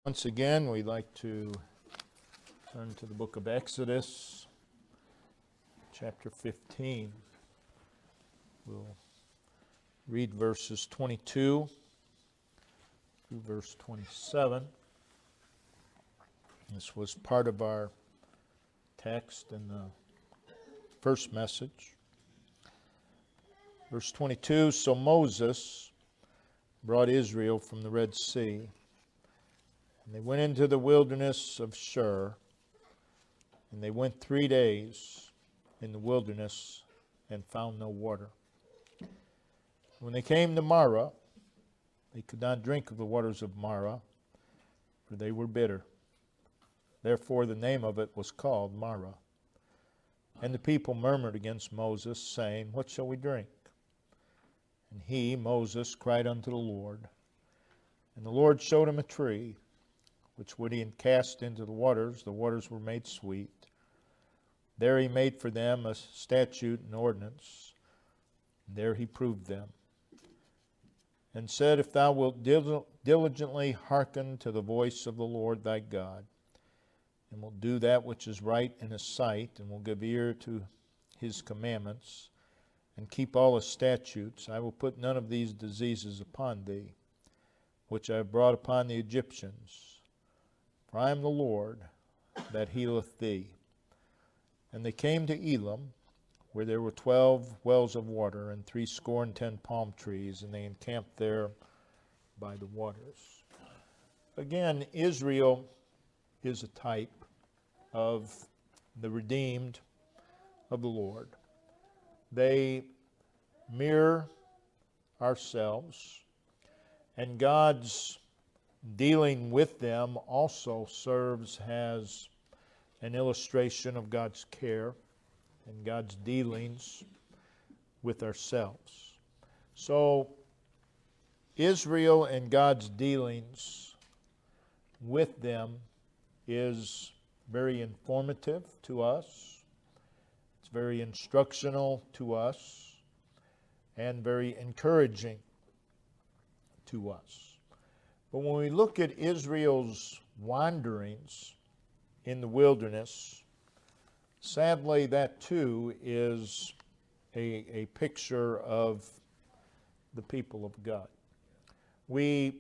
Once again, we'd like to turn to the book of Exodus, chapter 15. We'll read verses 22 through verse 27. This was part of our text in the first message. Verse 22, so Moses brought Israel from the Red Sea, and they went into the wilderness of Shur, and they went 3 days in the wilderness and found no water. When they came to Marah, they could not drink of the waters of Marah, for they were bitter. Therefore the name of it was called Marah. And the people murmured against Moses, saying, What shall we drink? And he, Moses, cried unto the Lord. And the Lord showed him a tree, which when he had cast into the waters were made sweet. There he made for them a statute and ordinance. And there he proved them. And said, If thou wilt diligently hearken to the voice of the Lord thy God, and wilt do that which is right in his sight, and will give ear to his commandments, and keep all his statutes, I will put none of these diseases upon thee, which I have brought upon the Egyptians. For I am the Lord that healeth thee. And they came to Elim, where there were 12 wells of water, and 70 palm trees, and they encamped there by the waters. Again, Israel is a type of the redeemed of the Lord. They mirror ourselves, and God's dealing with them also serves as an illustration of God's care and God's dealings with ourselves. So, Israel and God's dealings with them is very informative to us. It's very instructional to us and very encouraging to us. But when we look at Israel's wanderings in the wilderness, sadly that too is a picture of the people of God. We,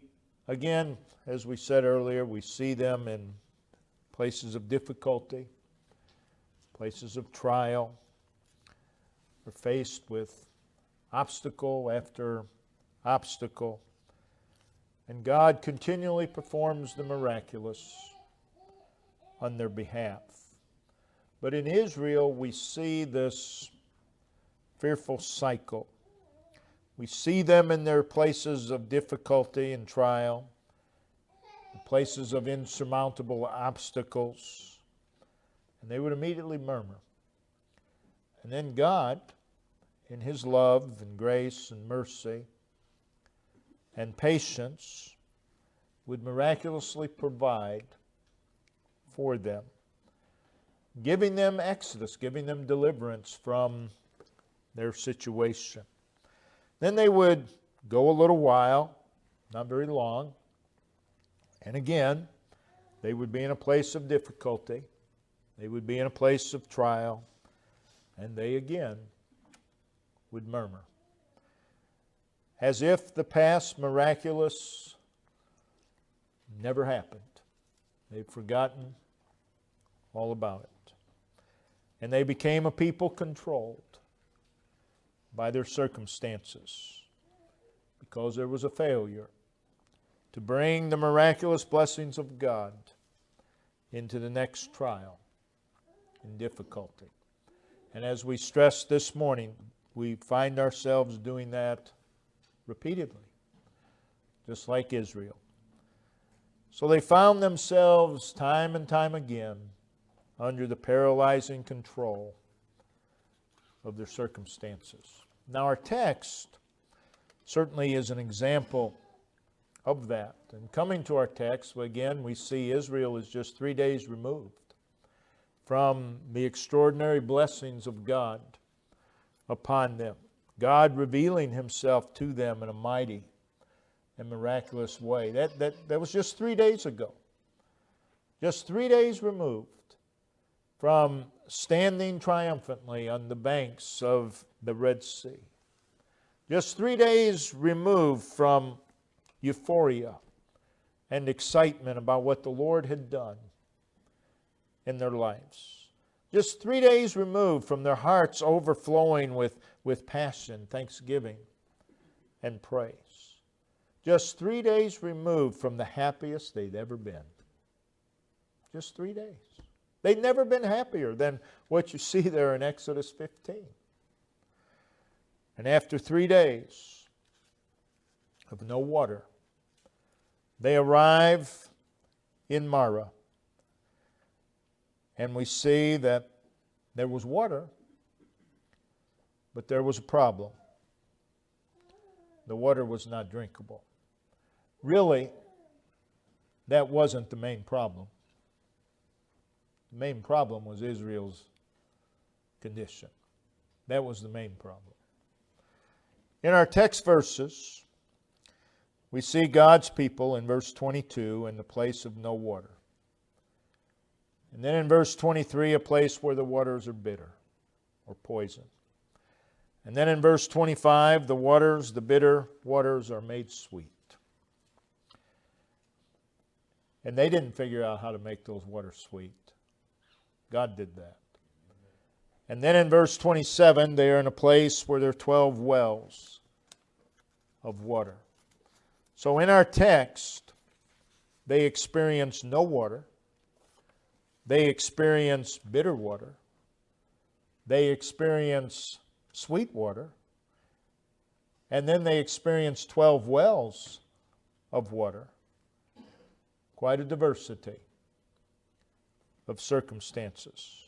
again, as we said earlier, we see them in places of difficulty, places of trial. We're faced with obstacle after obstacle. And God continually performs the miraculous on their behalf. But in Israel, we see this fearful cycle. We see them in their places of difficulty and trial, places of insurmountable obstacles, and they would immediately murmur. And then God, in His love and grace and mercy and patience, would miraculously provide for them, giving them exodus, giving them deliverance from their situation. Then they would go a little while, not very long, and again, they would be in a place of difficulty, they would be in a place of trial, and they again would murmur, as if the past miraculous never happened. They've forgotten all about it. And they became a people controlled by their circumstances because there was a failure to bring the miraculous blessings of God into the next trial and difficulty. And as we stressed this morning, we find ourselves doing that repeatedly, just like Israel. So they found themselves time and time again under the paralyzing control of their circumstances. Now our text certainly is an example of that. And coming to our text, again, we see Israel is just 3 days removed from the extraordinary blessings of God upon them. God revealing Himself to them in a mighty and miraculous way. That was just 3 days ago. just 3 days removed from standing triumphantly on the banks of the Red Sea. Just 3 days removed from euphoria and excitement about what the Lord had done in their lives. Just 3 days removed from their hearts overflowing with passion, thanksgiving, and praise. Just 3 days removed from the happiest they'd ever been. Just 3 days. They'd never been happier than what you see there in Exodus 15. And after 3 days of no water, they arrive in Marah. And we see that there was water, but there was a problem. The water was not drinkable. Really, that wasn't the main problem. The main problem was Israel's condition. That was the main problem. In our text verses, we see God's people in verse 22 in the place of no water. And then in verse 23, a place where the waters are bitter or poison. And then in verse 25, the bitter waters are made sweet. And they didn't figure out how to make those waters sweet. God did that. And then in verse 27, they are in a place where there are 12 wells of water. So in our text, they experience no water. They experience bitter water. They experience sweet water. And then they experience 12 wells of water. Quite a diversity of circumstances.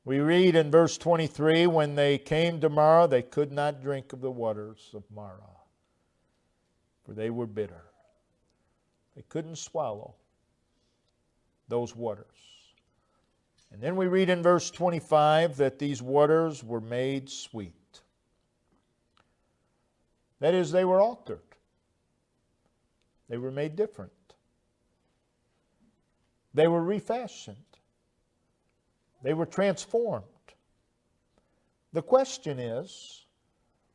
We read in verse 23, when they came to Marah, they could not drink of the waters of Marah, for they were bitter. They couldn't swallow those waters. And then we read in verse 25 that these waters were made sweet. That is, they were altered. They were made different. They were refashioned. They were transformed. The question is,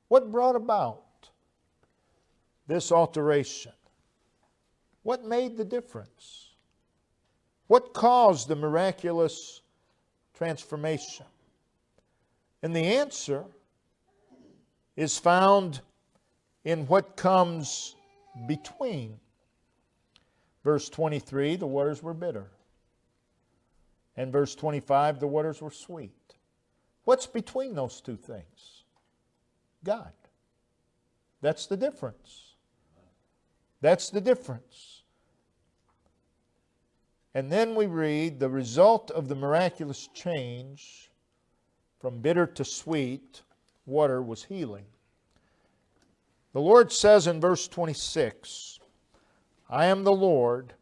what brought about this alteration? What made the difference? What caused the miraculous transformation? And the answer is found in what comes between. Verse 23, the waters were bitter. And verse 25, the waters were sweet. What's between those two things? God. That's the difference. That's the difference. And then we read the result of the miraculous change from bitter to sweet water was healing. The Lord says in verse 26, I am the Lord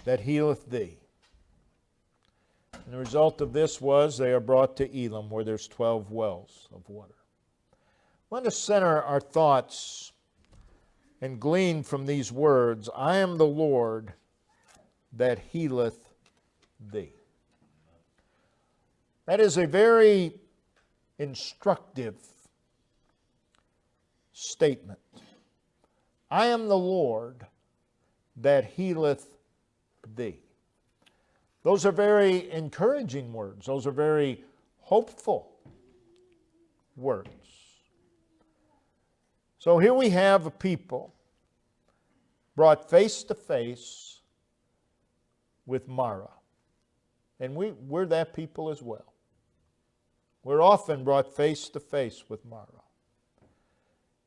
that healeth thee. And the result of this was they are brought to Elim, where there's 12 wells of water. I want to center our thoughts and glean from these words, I am the Lord that healeth thee. That is a very instructive statement. I am the Lord that healeth thee. Those are very encouraging words. Those are very hopeful words. So here we have a people brought face to face with Marah. And we're that people as well. We're often brought face to face with Marah.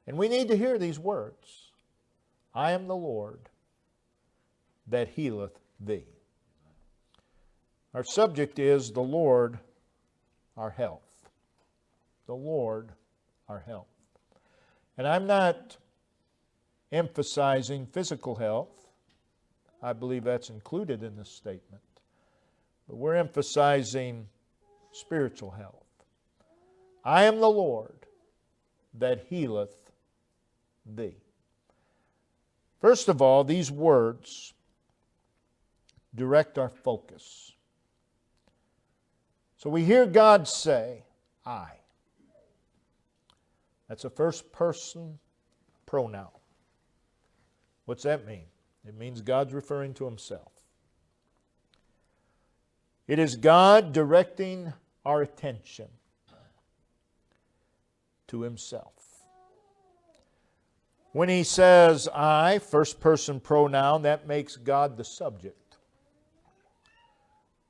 And we need to hear these words. I am the Lord that healeth thee. Our subject is the Lord, our health. The Lord, our health. And I'm not emphasizing physical health. I believe that's included in this statement. But we're emphasizing spiritual health. I am the Lord that healeth thee. First of all, these words direct our focus. So we hear God say, I. That's a first person pronoun. What's that mean? It means God's referring to Himself. It is God directing our attention to Himself. When He says I, first person pronoun, that makes God the subject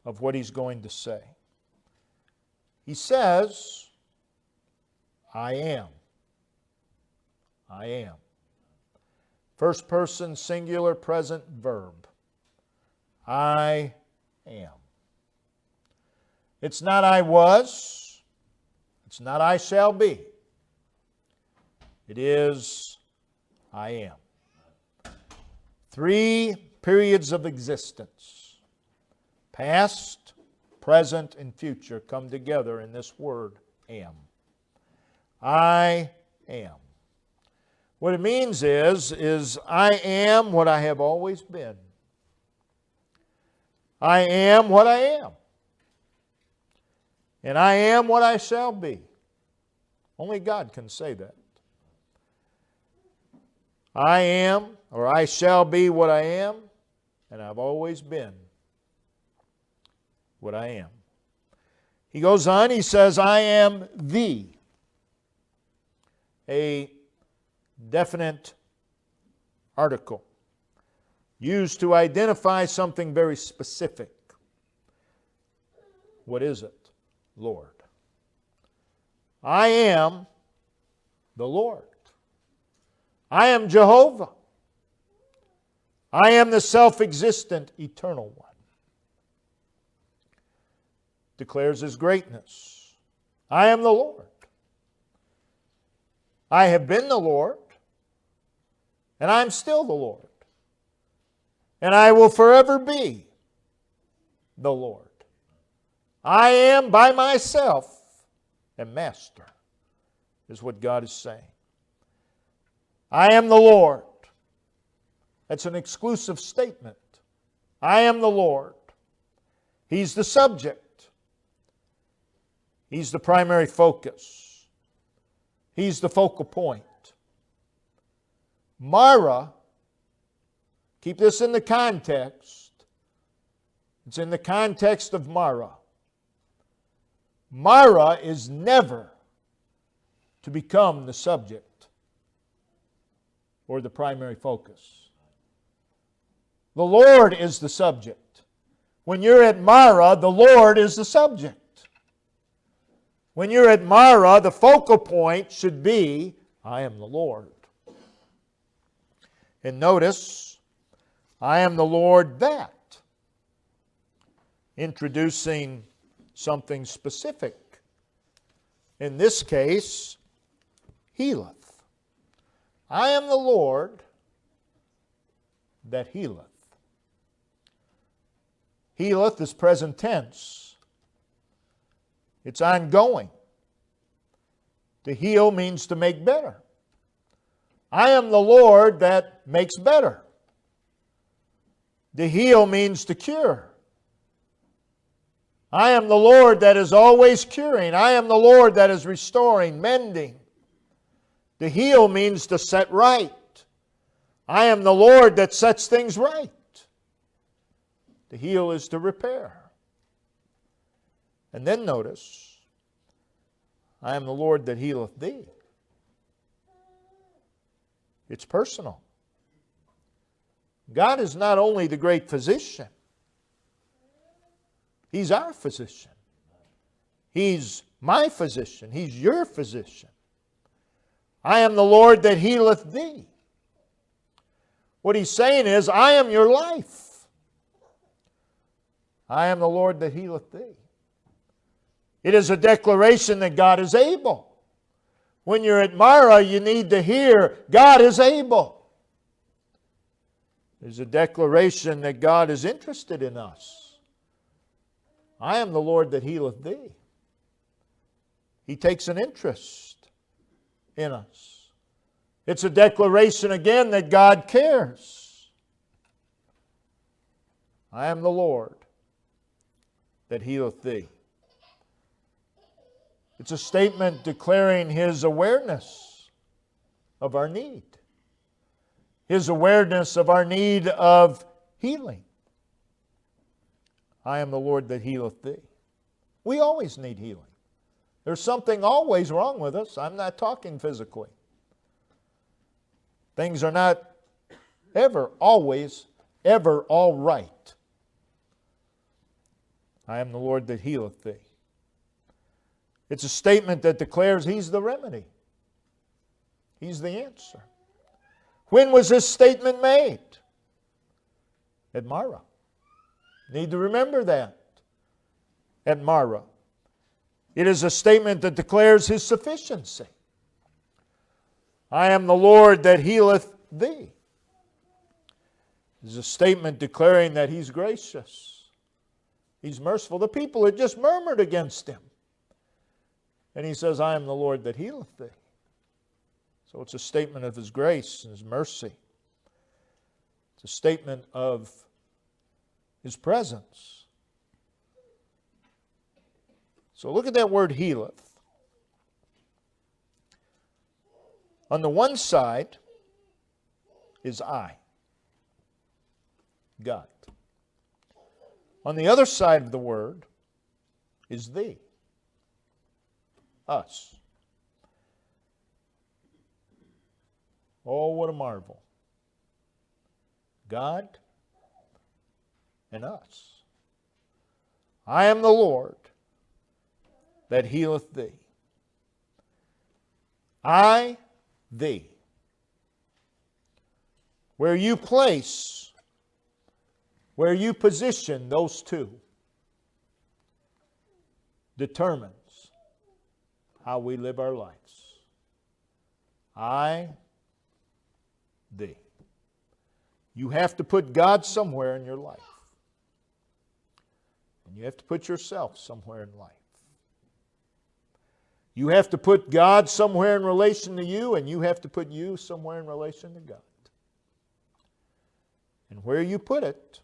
of what He's going to say. He says, I am. I am. First person singular present verb. I am. It's not I was. It's not I shall be. It is I am. 3 periods of existence. Past, present, and future come together in this word, am. I am. What it means is I am what I have always been. I am what I am. And I am what I shall be. Only God can say that. I am, or I shall be what I am, and I've always been what I am. He goes on, he says, I am the. A definite article used to identify something very specific. What is it? Lord. I am the Lord. I am Jehovah. I am the self-existent, eternal one. Declares His greatness. I am the Lord. I have been the Lord, and I'm still the Lord. And I will forever be the Lord. I am by myself a master, is what God is saying. I am the Lord. That's an exclusive statement. I am the Lord. He's the subject. He's the primary focus. He's the focal point. Mara, keep this in the context. It's in the context of Mara. Mara is never to become the subject or the primary focus. The Lord is the subject. When you're at Mara, the Lord is the subject. When you're at Mara, the focal point should be, I am the Lord. And notice, I am the Lord that. Introducing something specific. In this case, healeth. I am the Lord that healeth. Healeth is present tense. It's ongoing. To heal means to make better. I am the Lord that makes better. To heal means to cure. I am the Lord that is always curing. I am the Lord that is restoring, mending. To heal means to set right. I am the Lord that sets things right. To heal is to repair. And then notice, I am the Lord that healeth thee. It's personal. God is not only the great physician. He's our physician. He's my physician. He's your physician. I am the Lord that healeth thee. What He's saying is, I am your life. I am the Lord that healeth thee. It is a declaration that God is able. When you're at Mara, you need to hear, God is able. There's a declaration that God is interested in us. I am the Lord that healeth thee. He takes an interest in us. It's a declaration again that God cares. I am the Lord that healeth thee. It's a statement declaring His awareness of our need. His awareness of our need of healing. I am the Lord that healeth thee. We always need healing. There's something always wrong with us. I'm not talking physically. Things are not ever, always, ever all right. I am the Lord that healeth thee. It's a statement that declares He's the remedy. He's the answer. When was this statement made? At Marah. Need to remember that. At Marah. It is a statement that declares His sufficiency. I am the Lord that healeth thee. It is a statement declaring that He's gracious. He's merciful. The people had just murmured against Him. And He says, I am the Lord that healeth thee. So it's a statement of His grace and His mercy. It's a statement of His presence. So look at that word healeth. On the one side is I, God. On the other side of the word is thee, us. Oh, what a marvel. God and us. I am the Lord that healeth thee. I, thee. Where you place, where you position those two determines how we live our lives. I, thee. You have to put God somewhere in your life. And you have to put yourself somewhere in life. You have to put God somewhere in relation to you, and you have to put you somewhere in relation to God. And where you put it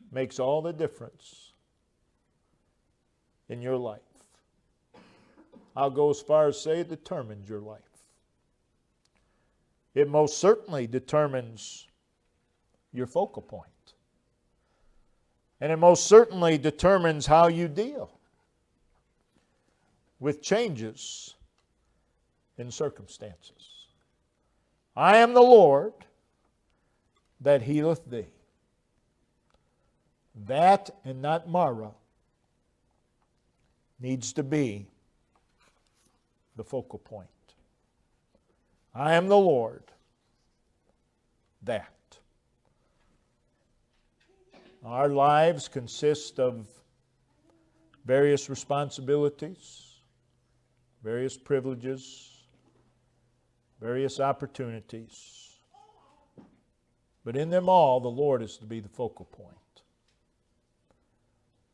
makes all the difference in your life. I'll go as far as say it determines your life. It most certainly determines your focal point. And it most certainly determines how you deal with changes in circumstances. I am the Lord that healeth thee. That and not Marah needs to be the focal point. I am the Lord that. Our lives consist of various responsibilities, various privileges, various opportunities. But in them all, the Lord is to be the focal point.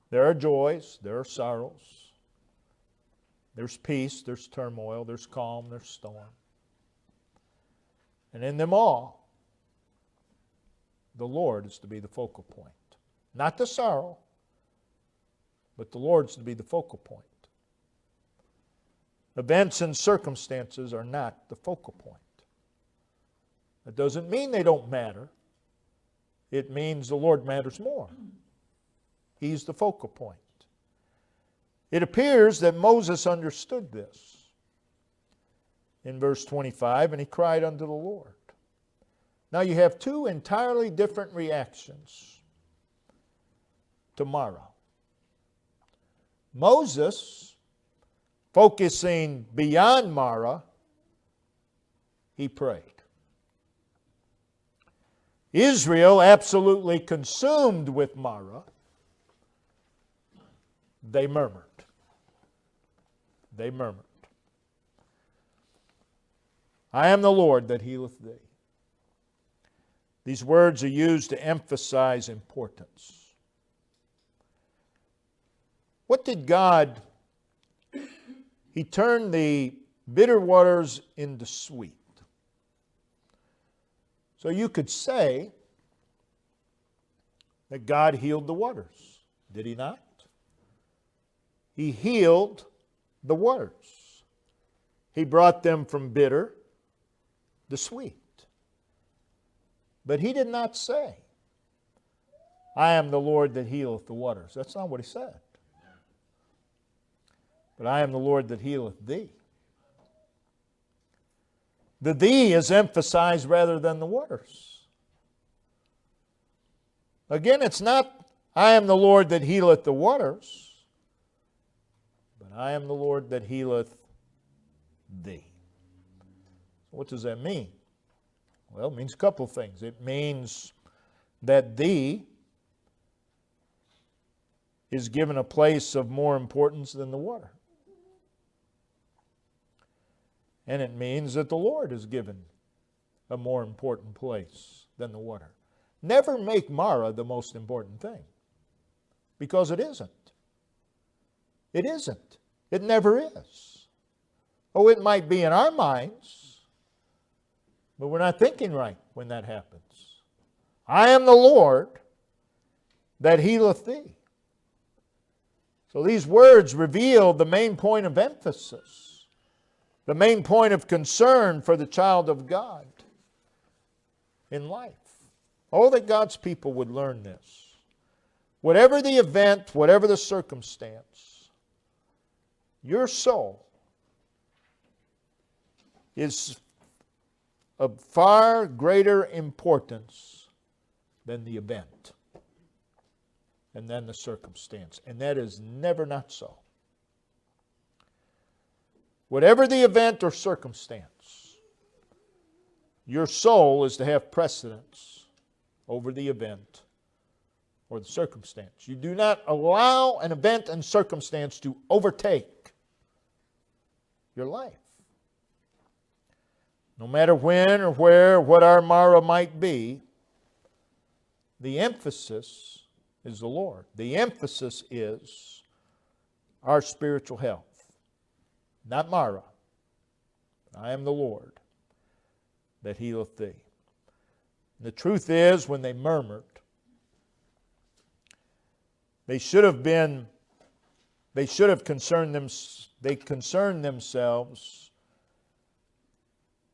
There are joys, there are sorrows, there's peace, there's turmoil, there's calm, there's storm. And in them all, the Lord is to be the focal point. Not the sorrow, but the Lord's to be the focal point. Events and circumstances are not the focal point. That doesn't mean they don't matter. It means the Lord matters more. He's the focal point. It appears that Moses understood this. In verse 25, and he cried unto the Lord. Now you have two entirely different reactions to Marah. Moses, focusing beyond Marah, he prayed. Israel, absolutely consumed with Marah, they murmured. They murmured. I am the Lord that healeth thee. These words are used to emphasize importance. What did God... He turned the bitter waters into sweet. So you could say that God healed the waters. Did He not? He healed the waters. He brought them from bitter to sweet. But He did not say, I am the Lord that healeth the waters. That's not what He said. But I am the Lord that healeth thee. The thee is emphasized rather than the waters. Again, it's not, I am the Lord that healeth the waters, but I am the Lord that healeth thee. What does that mean? Well, it means a couple of things. It means that thee is given a place of more importance than the water. And it means that the Lord is given a more important place than the water. Never make Mara the most important thing, because it isn't. It isn't. It never is. Oh, it might be in our minds, but we're not thinking right when that happens. I am the Lord that healeth thee. So these words reveal the main point of emphasis, the main point of concern for the child of God in life. Oh, that God's people would learn this. Whatever the event, whatever the circumstance, your soul is of far greater importance than the event and then the circumstance. And that is never not so. Whatever the event or circumstance, your soul is to have precedence over the event or the circumstance. You do not allow an event and circumstance to overtake your life. No matter when or where, what our Mara might be, the emphasis is the Lord. The emphasis is our spiritual health, not Mara. I am the Lord that healeth thee. And the truth is, when they murmured, they concerned themselves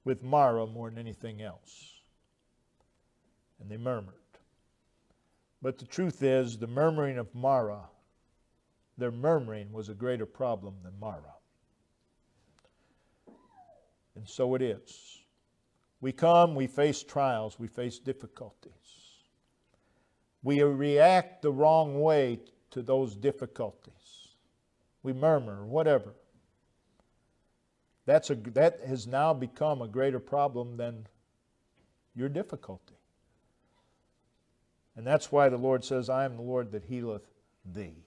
with Mara more than anything else. And they murmured. But the truth is, the murmuring of Mara, their murmuring was a greater problem than Mara. And so it is. We come, we face trials, we face difficulties. We react the wrong way to those difficulties. We murmur, whatever. That has now become a greater problem than your difficulty. And that's why the Lord says, I am the Lord that healeth thee.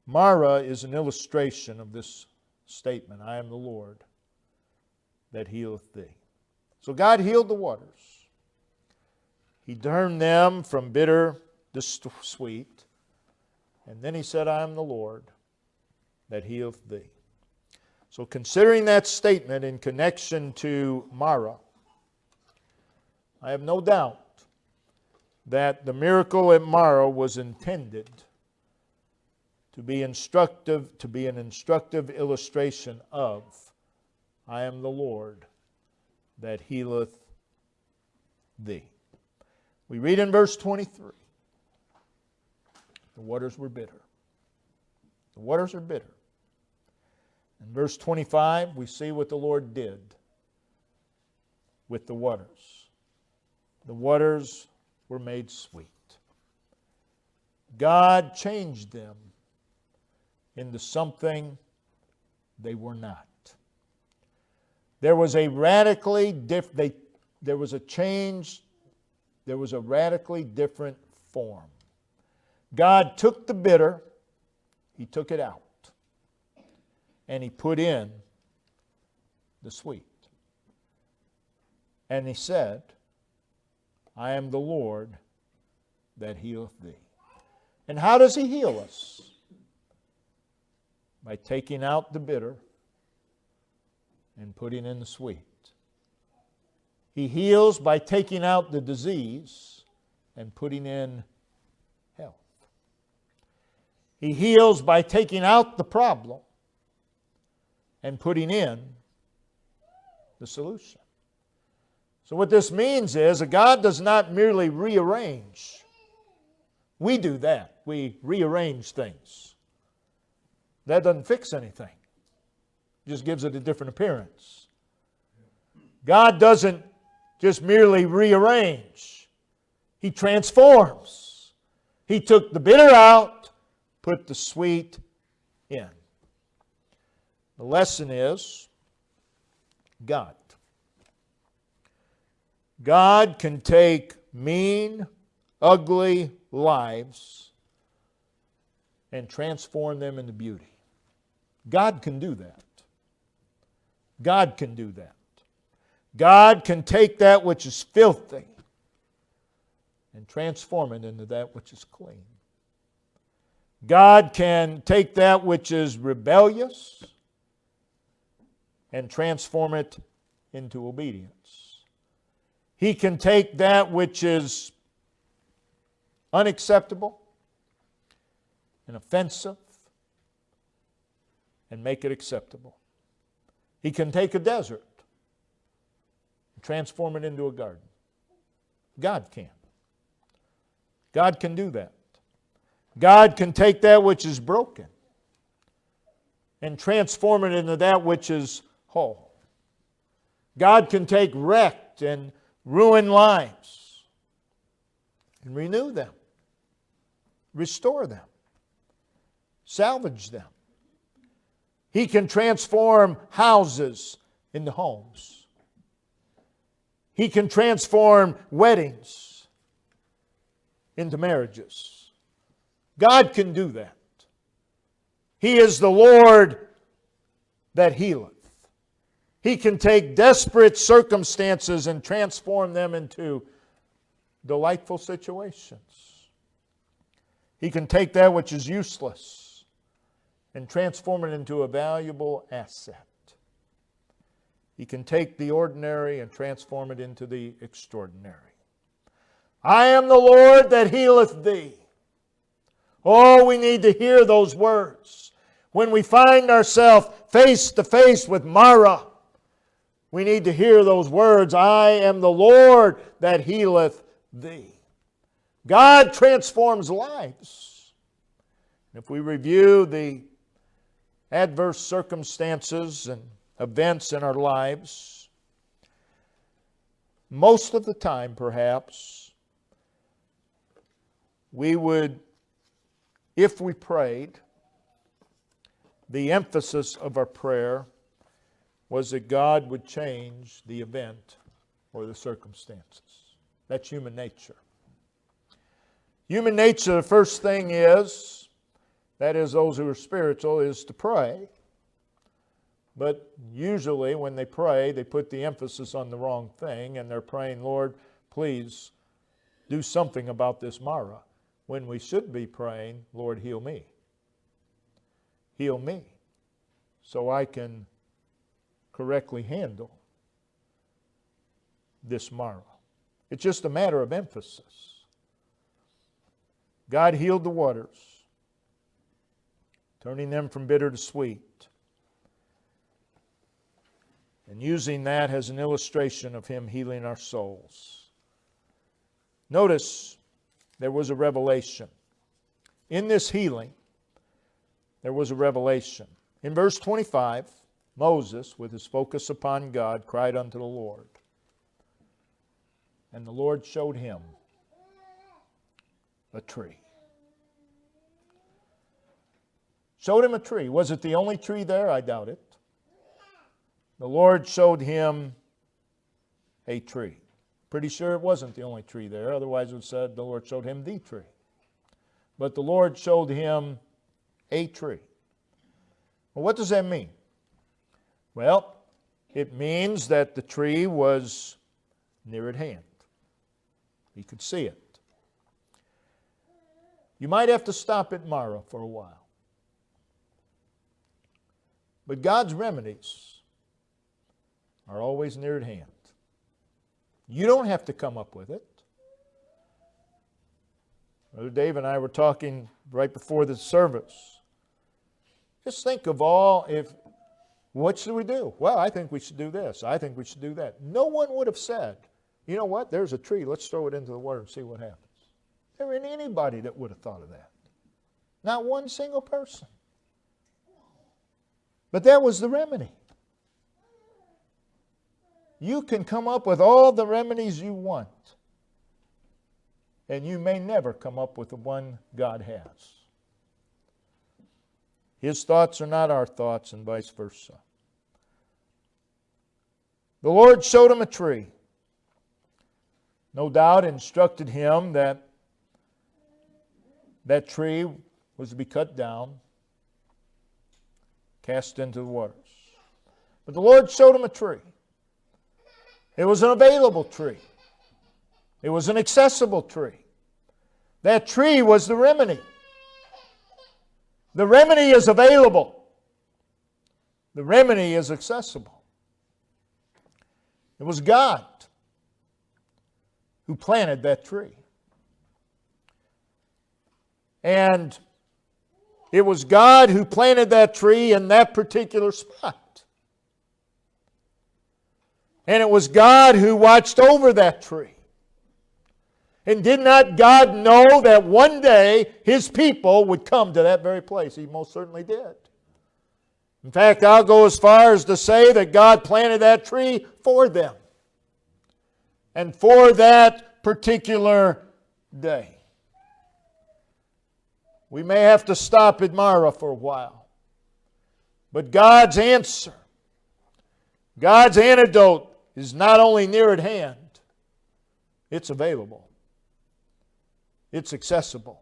Mara is an illustration of this statement, I am the Lord that healeth thee. So God healed the waters. He turned them from bitter to sweet. And then He said, I am the Lord that healeth thee. So considering that statement in connection to Mara, I have no doubt that the miracle at Mara was intended to be instructive, to be an instructive illustration of I am the Lord that healeth thee. We read in verse 23, the waters were bitter. The waters are bitter. In verse 25, we see what the Lord did with the waters. The waters were made sweet. God changed them into something they were not. There was a radically different form. God took the bitter, He took it out, and He put in the sweet. And He said, I am the Lord that healeth thee. And how does He heal us? By taking out the bitter and putting in the sweet. He heals by taking out the disease and putting in health. He heals by taking out the problem and putting in the solution. So what this means is that God does not merely rearrange. We do that. We rearrange things. That doesn't fix anything. It just gives it a different appearance. God doesn't just merely rearrange. He transforms. He took the bitter out, put the sweet in. The lesson is God. God can take mean, ugly lives and transform them into beauty. God can do that. God can do that. God can take that which is filthy and transform it into that which is clean. God can take that which is rebellious and transform it into obedience. He can take that which is unacceptable and offensive and make it acceptable. He can take a desert and transform it into a garden. God can. God can do that. God can take that which is broken and transform it into that which is whole. God can take wrecked and ruined lives and renew them, restore them, salvage them. He can transform houses into homes. He can transform weddings into marriages. God can do that. He is the Lord that healeth. He can take desperate circumstances and transform them into delightful situations. He can take that which is useless and transform it into a valuable asset. He can take the ordinary and transform it into the extraordinary. I am the Lord that healeth thee. Oh, we need to hear those words. When we find ourselves face to face with Mara, we need to hear those words. I am the Lord that healeth thee. God transforms lives. If we review the adverse circumstances and events in our lives, most of the time perhaps, we would, if we prayed, the emphasis of our prayer was that God would change the event or the circumstances. That's human nature. Human nature, the first thing is, that is, those who are spiritual, is to pray. But usually when they pray, they put the emphasis on the wrong thing, and they're praying, Lord, please do something about this Mara. When we should be praying, Lord, heal me. Heal me so I can correctly handle this Mara. It's just a matter of emphasis. God healed the waters, turning them from bitter to sweet, and using that as an illustration of Him healing our souls. Notice there was a revelation. In this healing, there was a revelation. In verse 25, Moses, with his focus upon God, cried unto the Lord. And the Lord showed him a tree. Showed him a tree. Was it the only tree there? I doubt it. The Lord showed him a tree. Pretty sure it wasn't the only tree there. Otherwise it would have said the Lord showed him the tree. But the Lord showed him a tree. Well, what does that mean? Well, it means that the tree was near at hand. He could see it. You might have to stop at Mara for a while. But God's remedies are always near at hand. You don't have to come up with it. Brother Dave and I were talking right before the service. Just think of what should we do? Well, I think we should do this. I think we should do that. No one would have said, you know what, there's a tree, let's throw it into the water and see what happens. There isn't anybody that would have thought of that. Not one single person. But that was the remedy. You can come up with all the remedies you want, and you may never come up with the one God has. His thoughts are not our thoughts, and vice versa. The Lord showed him a tree. No doubt instructed him that that tree was to be cut down, cast into the waters. But the Lord showed him a tree. It was an available tree. It was an accessible tree. That tree was the remedy. The remedy is available. The remedy is accessible. It was God who planted that tree. And it was God who planted that tree in that particular spot. And it was God who watched over that tree. And did not God know that one day His people would come to that very place? He most certainly did. In fact, I'll go as far as to say that God planted that tree for them. And for that particular day. We may have to stop at Mara for a while. But God's answer, God's antidote is not only near at hand, it's available. It's accessible.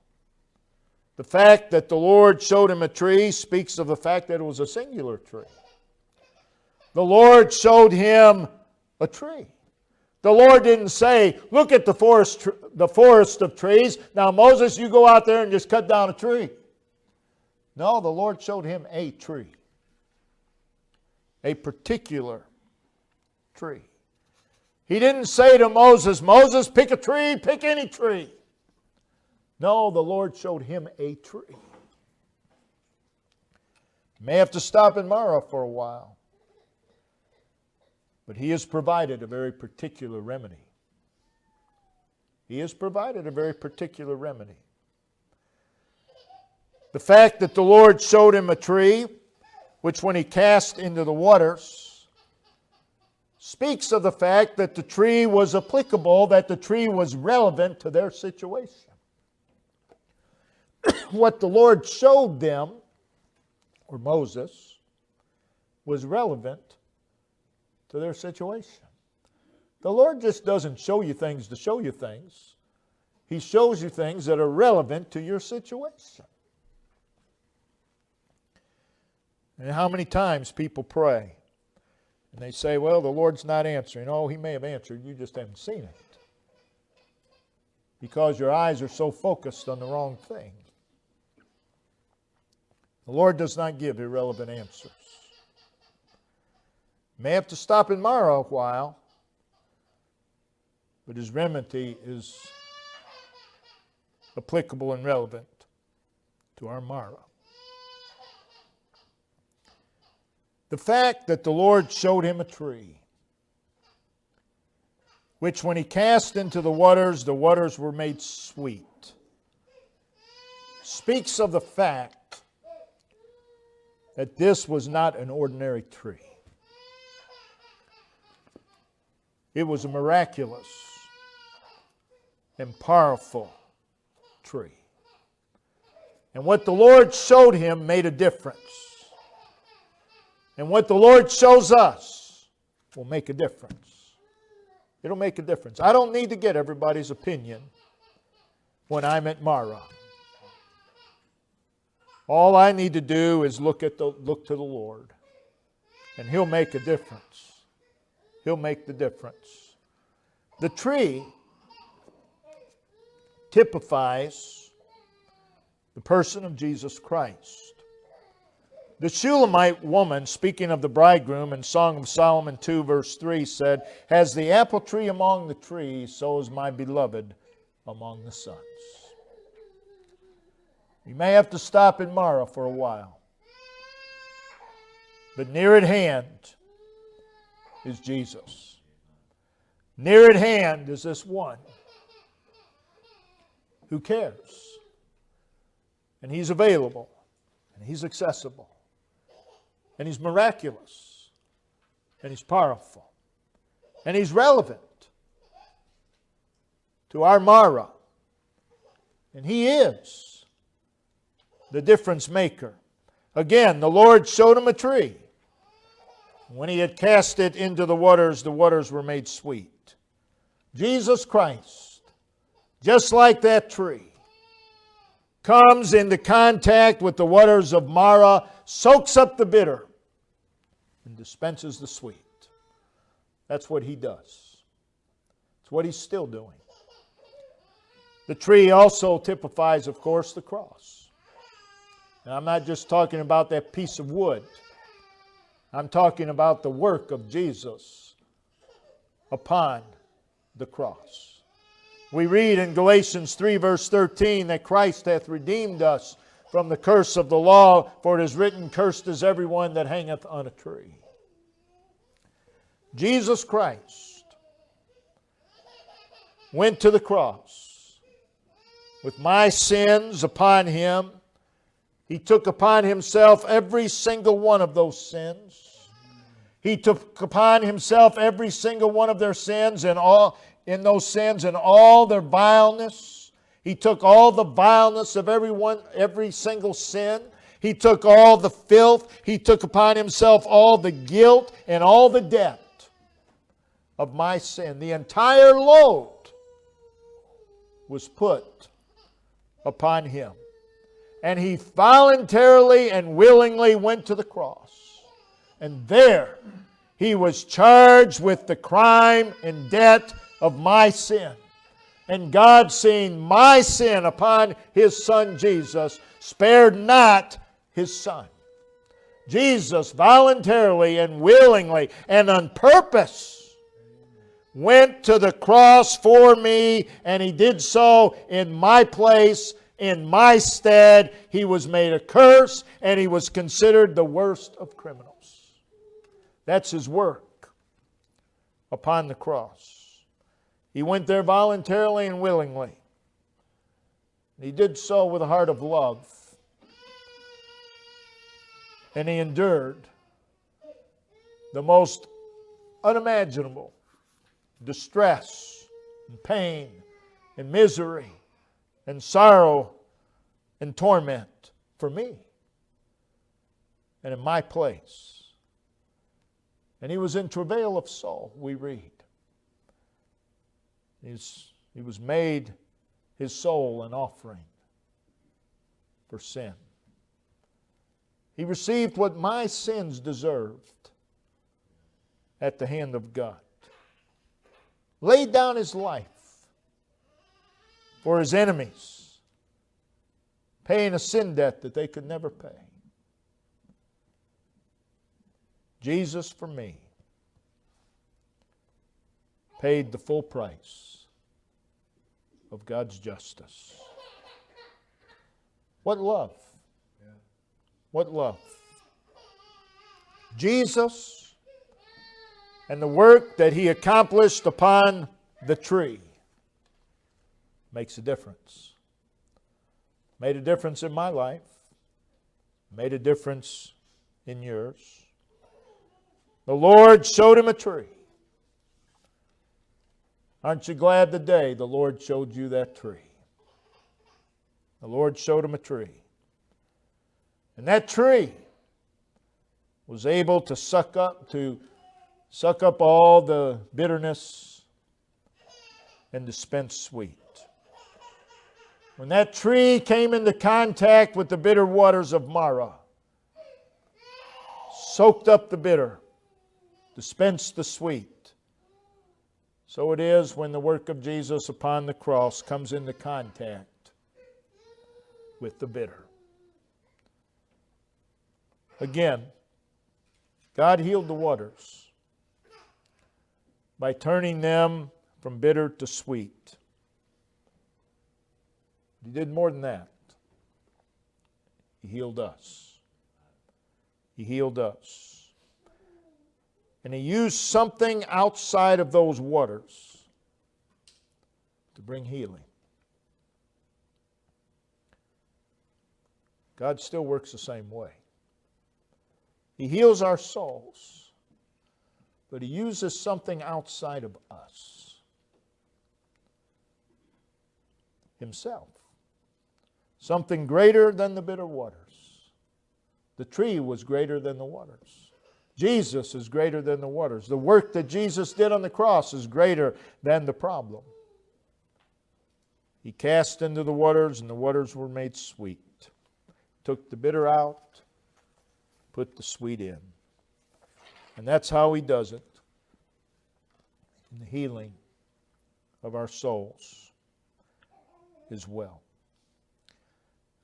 The fact that the Lord showed him a tree speaks of the fact that it was a singular tree. The Lord showed him a tree. The Lord didn't say, look at the forest of trees. Now, Moses, you go out there and just cut down a tree. No, the Lord showed him a tree. A particular tree. He didn't say to Moses, Moses, pick a tree, pick any tree. No, the Lord showed him a tree. May have to stop in Mara for a while. But He has provided a very particular remedy. He has provided a very particular remedy. The fact that the Lord showed him a tree, which when He cast into the waters, speaks of the fact that the tree was applicable, that the tree was relevant to their situation. What the Lord showed them, or Moses, was relevant to their situation. The Lord just doesn't show you things to show you things. He shows you things that are relevant to your situation. And how many times people pray and they say, well, the Lord's not answering. Oh, He may have answered, you just haven't seen it. Because your eyes are so focused on the wrong thing. The Lord does not give irrelevant answers. May have to stop in Mara a while, but His remedy is applicable and relevant to our Mara. The fact that the Lord showed him a tree, which when He cast into the waters were made sweet, speaks of the fact that this was not an ordinary tree. It was a miraculous and powerful tree. And what the Lord showed him made a difference. And what the Lord shows us will make a difference. It'll make a difference. I don't need to get everybody's opinion when I'm at Mara. All I need to do is look to the Lord, and He'll make a difference. He'll make the difference. The tree typifies the person of Jesus Christ. The Shulamite woman, speaking of the bridegroom in Song of Solomon 2, verse 3, said, as the apple tree among the trees, so is my beloved among the sons. You may have to stop in Mara for a while. But near at hand is Jesus. Near at hand is this one who cares. And He's available. And He's accessible. And He's miraculous. And He's powerful. And He's relevant to our Mara. And He is the difference maker. Again, the Lord showed him a tree. When He had cast it into the waters were made sweet. Jesus Christ, just like that tree, comes into contact with the waters of Mara, soaks up the bitter, and dispenses the sweet. That's what He does. It's what He's still doing. The tree also typifies, of course, the cross. And I'm not just talking about that piece of wood. I'm talking about the work of Jesus upon the cross. We read in Galatians 3 verse 13 that Christ hath redeemed us from the curse of the law, for it is written, cursed is everyone that hangeth on a tree. Jesus Christ went to the cross with my sins upon Him. He took upon Himself every single one of those sins. He took upon Himself every single one of their sins and all their vileness. He took all the vileness of every single sin. He took all the filth. He took upon Himself all the guilt and all the debt of my sin. The entire load was put upon Him. And He voluntarily and willingly went to the cross. And there He was charged with the crime and debt of my sin. And God, seeing my sin upon His Son Jesus, spared not His Son. Jesus voluntarily and willingly and on purpose went to the cross for me, and He did so in my place, in my stead. He was made a curse, and He was considered the worst of criminals. That's His work upon the cross. He went there voluntarily and willingly. He did so with a heart of love. And He endured the most unimaginable distress and pain and misery and sorrow and torment for me and in my place. And He was in travail of soul, we read. He was made His soul an offering for sin. He received what my sins deserved at the hand of God. Laid down His life for His enemies, paying a sin debt that they could never pay. Jesus, for me, paid the full price of God's justice. What love! What love! Jesus and the work that He accomplished upon the tree makes a difference. Made a difference in my life. Made a difference in yours. The Lord showed him a tree. Aren't you glad today the Lord showed you that tree? The Lord showed him a tree. And that tree was able to suck up all the bitterness and dispense sweet. When that tree came into contact with the bitter waters of Mara, soaked up the bitter, dispensed the sweet. So it is when the work of Jesus upon the cross comes into contact with the bitter. Again, God healed the waters by turning them from bitter to sweet. He did more than that. He healed us. He healed us. And He used something outside of those waters to bring healing. God still works the same way. He heals our souls, but He uses something outside of us. Himself. Something greater than the bitter waters. The tree was greater than the waters. Jesus is greater than the waters. The work that Jesus did on the cross is greater than the problem. He cast into the waters, and the waters were made sweet. Took the bitter out, put the sweet in. And that's how He does it in the healing of our souls as well.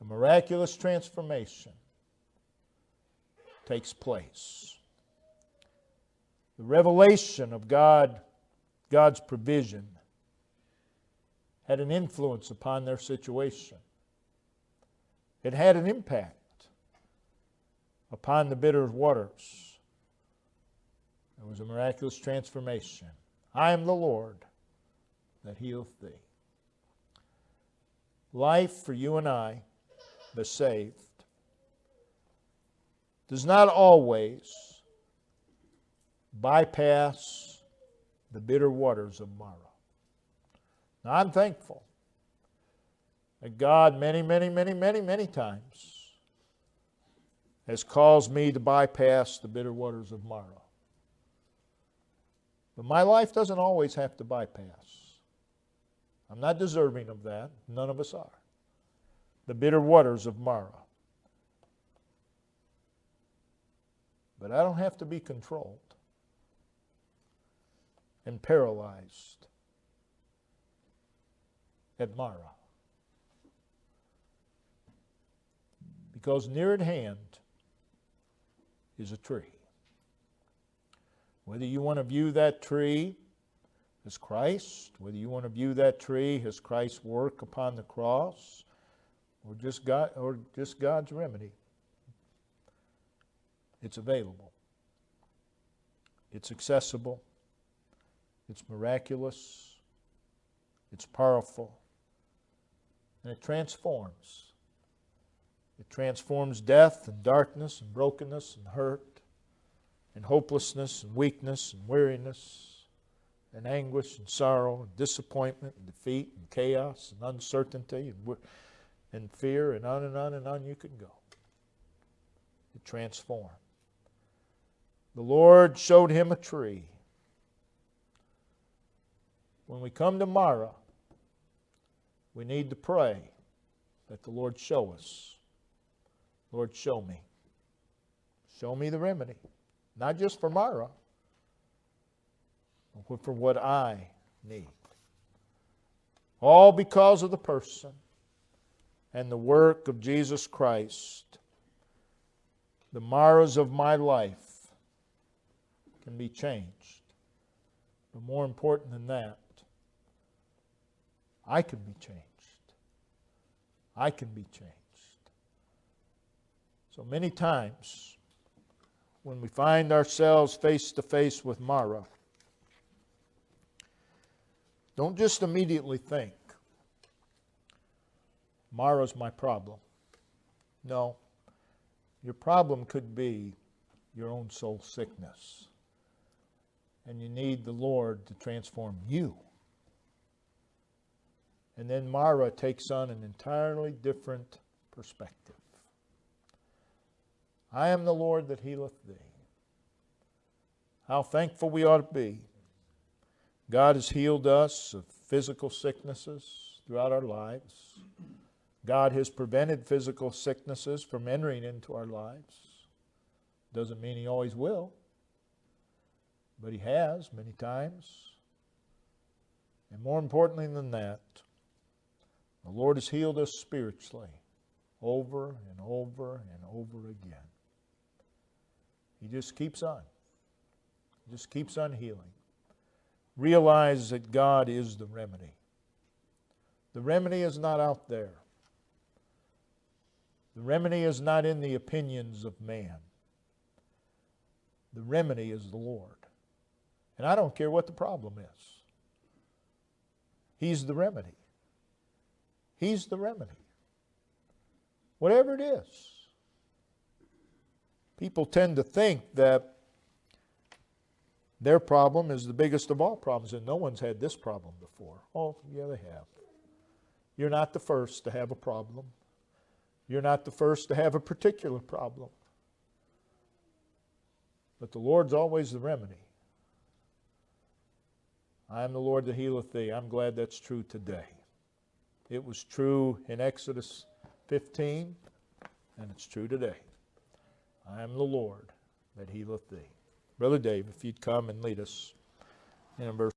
A miraculous transformation takes place. The revelation of God's provision had an influence upon their situation. It had an impact upon the bitter waters. There was a miraculous transformation. I am the Lord that healeth thee. Life for you and I, the saved, does not always bypass the bitter waters of Mara. Now, I'm thankful that God many times has caused me to bypass the bitter waters of Mara. But my life doesn't always have to bypass. I'm not deserving of that. None of us are. The bitter waters of Mara. But I don't have to be controlled and paralyzed at Mara. Because near at hand is a tree. Whether you want to view that tree as Christ, whether you want to view that tree as Christ's work upon the cross, or just God's remedy, it's available. It's accessible. It's miraculous. It's powerful. And it transforms. It transforms death and darkness and brokenness and hurt and hopelessness and weakness and weariness and anguish and sorrow and disappointment and defeat and chaos and uncertainty and fear and on you can go. It transformed. The Lord showed him a tree. When we come to Mara, we need to pray that the Lord show us. Lord, show me. Show me the remedy. Not just for Mara, but for what I need. All because of the person and the work of Jesus Christ. The Maras of my life can be changed. But more important than that, I can be changed. I can be changed. So many times, when we find ourselves face to face with Mara, don't just immediately think, Mara's my problem. No. Your problem could be your own soul sickness. And you need the Lord to transform you. And then Mara takes on an entirely different perspective. I am the Lord that healeth thee. How thankful we ought to be. God has healed us of physical sicknesses throughout our lives. God has prevented physical sicknesses from entering into our lives. Doesn't mean He always will, but He has many times. And more importantly than that, the Lord has healed us spiritually over and over and over again. He just keeps on. He just keeps on healing. Realize that God is the remedy. The remedy is not out there. The remedy is not in the opinions of man. The remedy is the Lord. And I don't care what the problem is. He's the remedy. He's the remedy. Whatever it is. People tend to think that their problem is the biggest of all problems, and no one's had this problem before. Oh, yeah, they have. You're not the first to have a problem. You're not the first to have a particular problem. But the Lord's always the remedy. I am the Lord that healeth thee. I'm glad that's true today. It was true in Exodus 15, and it's true today. I am the Lord that healeth thee. Brother Dave, if you'd come and lead us in verse